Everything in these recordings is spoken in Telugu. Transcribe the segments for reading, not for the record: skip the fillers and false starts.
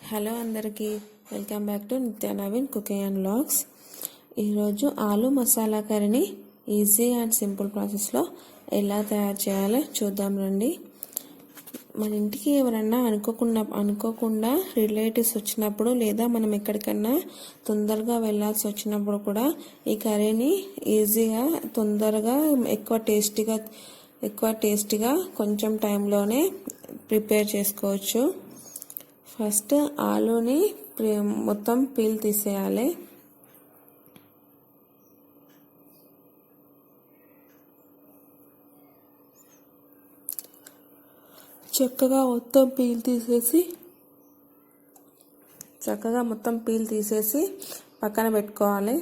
హలో అందరికీ వెల్కమ్ బ్యాక్ టు నిత్య నవీన్ కుకింగ్ అండ్ వ్లాగ్స్. ఈరోజు ఆలు మసాలా కర్రీని ఈజీ అండ్ సింపుల్ ప్రాసెస్లో ఎలా తయారు చేయాలో చూద్దాం రండి. మన ఇంటికి ఎవరన్నా అనుకోకుండా రిలేటివ్స్ వచ్చినప్పుడు లేదా మనం ఎక్కడికన్నా తొందరగా వెళ్ళాల్సి వచ్చినప్పుడు కూడా ఈ కర్రీని ఈజీగా తొందరగా ఎక్కువ టేస్టీగా కొంచెం టైంలోనే ప్రిపేర్ చేసుకోవచ్చు. ఫస్ట్ ఆలూని మొత్తం పీల్ తీసేయాలి. చక్కగా మొత్తం పీల్ తీసేసి పక్కన పెట్టుకోవాలి.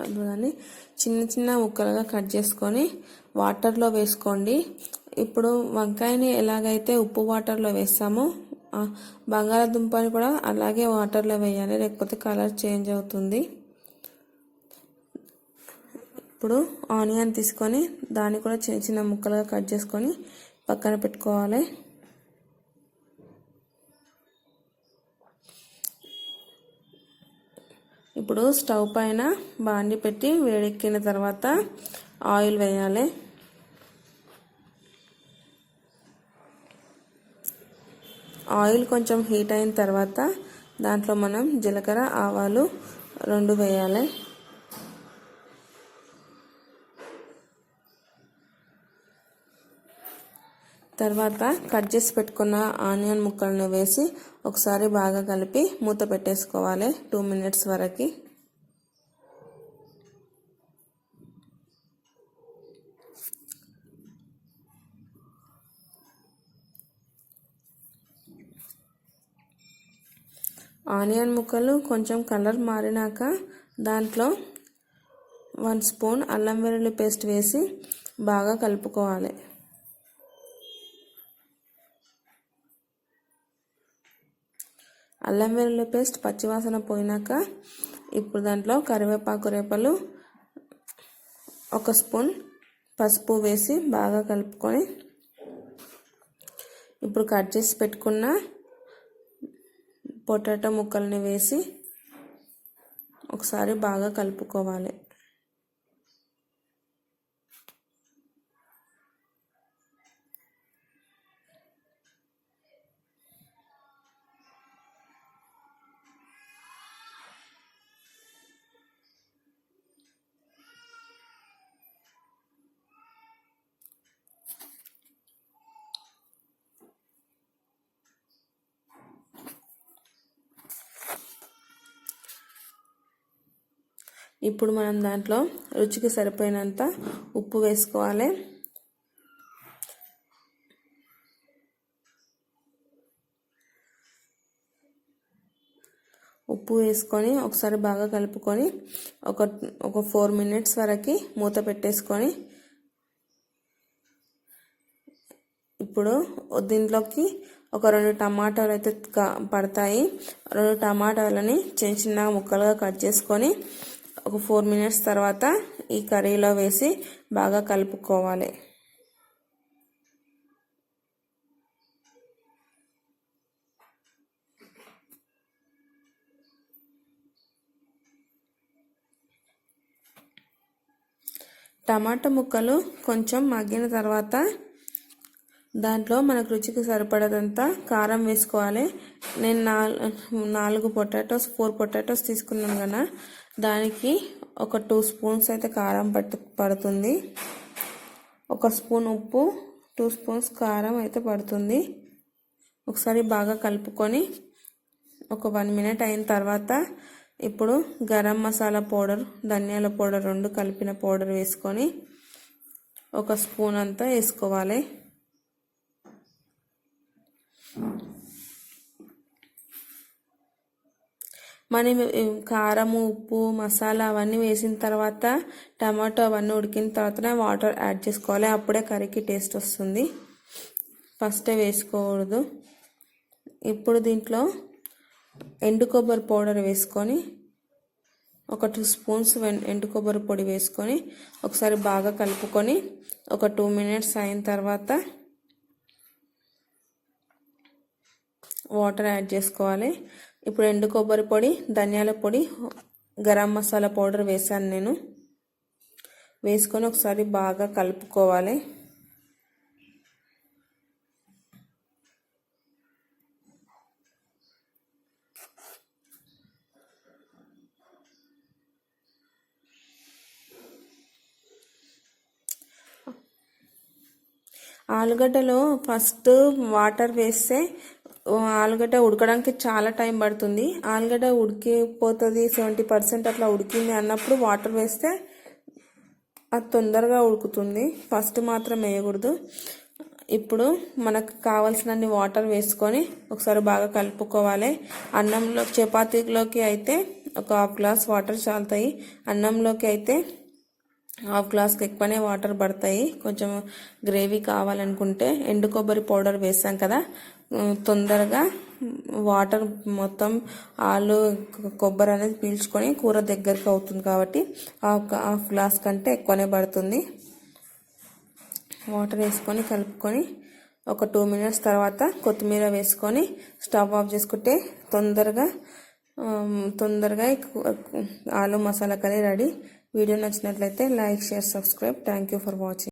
అందుకని చిన్న చిన్న ముక్కలుగా కట్ చేసుకొని వాటర్లో వేసుకోండి. ఇప్పుడు వంకాయని ఎలాగైతే ఉప్పు వాటర్లో వేస్తామో బంగాళాదుంపని కూడా అలాగే వాటర్లో వేయాలి, లేకపోతే కలర్ చేంజ్ అవుతుంది. ఇప్పుడు ఆనియన్ తీసుకొని దాన్ని కూడా చిన్న చిన్న ముక్కలుగా కట్ చేసుకొని పక్కన పెట్టుకోవాలి. ఇప్పుడు స్టవ్ పైన బాండి పెట్టి వేడెక్కిన తర్వాత ఆయిల్ వేయాలి. ఆయిల్ కొంచెం హీట్ అయిన తర్వాత దాంట్లో మనం జీలకర్ర ఆవాలు 2 వేయాలి. తర్వాత కట్ చేసి పెట్టుకున్న ఆనియన్ ముక్కలను వేసి ఒకసారి బాగా కలిపి మూత పెట్టేసుకోవాలి 2 మినిట్స్ వరకు. ఆనియన్ ముక్కలు కొంచెం కలర్ మారినాక దాంట్లో 1 స్పూన్ అల్లం వెల్లుల్లి పేస్ట్ వేసి బాగా కలుపుకోవాలి. అల్లం వెల్లుల్లి పేస్ట్ పచ్చివాసన పోయినాక ఇప్పుడు దాంట్లో కరివేపాకు రేపలు 1 స్పూన్ పసుపు వేసి బాగా కలుపుకొని ఇప్పుడు కట్ చేసి పెట్టుకున్న పొటాటో ముక్కల్ని వేసి ఒకసారి బాగా కలుపుకోవాలి. ఇప్పుడు మనం దాంట్లో రుచికి సరిపోయినంత ఉప్పు వేసుకోవాలి. ఉప్పు వేసుకొని ఒకసారి బాగా కలుపుకొని ఒక 4 మినిట్స్ వరకు మూత పెట్టేసుకొని ఇప్పుడు దీంట్లోకి ఒక 2 టమాటాలు అయితే పడతాయి. 2 టమాటాలని చిన్న చిన్న ముక్కలుగా కట్ చేసుకొని ఒక 4 మినిట్స్ తర్వాత ఈ కర్రీలో వేసి బాగా కలుపుకోవాలి. టమాటా ముక్కలు కొంచెం మగ్గిన తర్వాత దాంట్లో మనకు రుచికి సరిపడదంతా కారం వేసుకోవాలి. నేను 4 పొటాటోస్ తీసుకున్నాను కదా, దానికి ఒక 2 స్పూన్స్ అయితే కారం పడుతుంది. 1 స్పూన్ ఉప్పు, 2 స్పూన్స్ కారం అయితే పడుతుంది. ఒకసారి బాగా కలుపుకొని ఒక 1 మినిట్ అయిన తర్వాత ఇప్పుడు గరం మసాలా పౌడర్, ధనియాల పౌడర్ 2 కలిపిన పౌడర్ వేసుకొని 1 స్పూన్ అంతా వేసుకోవాలి. మనం కారము, ఉప్పు, మసాలా అవన్నీ వేసిన తర్వాత టమాటో అవన్నీ ఉడికిన తర్వాతనే వాటర్ యాడ్ చేసుకోవాలి. అప్పుడే కర్రీకి టేస్ట్ వస్తుంది, ఫస్టే వేసుకోకూడదు. ఇప్పుడు దీంట్లో ఎండు కొబ్బరి పౌడర్ వేసుకొని ఒక 2 స్పూన్స్ ఎండు కొబ్బరి పొడి వేసుకొని ఒకసారి బాగా కలుపుకొని ఒక 2 మినిట్స్ అయిన తర్వాత వాటర్ యాడ్ చేసుకోవాలి. ఇప్పుడు ఎండు కొబ్బరి పొడి, ధనియాల పొడి, గరం మసాలా పౌడర్ వేసాను నేను. వేసుకొని ఒకసారి బాగా కలుపుకోవాలి. ఆలుగడ్డలో ఫస్ట్ వాటర్ వేస్తే ఆలుగడ్డ ఉడకడానికి చాలా టైం పడుతుంది. ఆలుగడ్డ ఉడికిపోతుంది, 70% అట్లా ఉడికింది అన్నప్పుడు వాటర్ వేస్తే అది తొందరగా ఉడుకుతుంది. ఫస్ట్ మాత్రం వేయకూడదు. ఇప్పుడు మనకు కావాల్సినన్ని వాటర్ వేసుకొని ఒకసారి బాగా కలుపుకోవాలి. అన్నంలో, చపాతీలోకి అయితే ఒక 1/2 గ్లాస్ వాటర్ చాలుతాయి. అన్నంలోకి అయితే 1/2 గ్లాస్కి ఎక్కువనే వాటర్ పడతాయి. కొంచెం గ్రేవీ కావాలనుకుంటే ఎండు కొబ్బరి పౌడర్ వేసాం కదా, తొందరగా వాటర్ మొత్తం ఆలు కొబ్బరి అనేది పీల్చుకొని కూర దగ్గరికి అవుతుంది కాబట్టి 1/2 గ్లాస్ కంటే ఎక్కువనే పడుతుంది. వాటర్ వేసుకొని కలుపుకొని ఒక 2 మినిట్స్ తర్వాత కొత్తిమీర వేసుకొని స్టవ్ ఆఫ్ చేసుకుంటే తొందరగా ఆలు మసాలా కర్రీ రెడీ. వీడియో నచ్చినట్లయితే like, share, subscribe. Thank you for watching.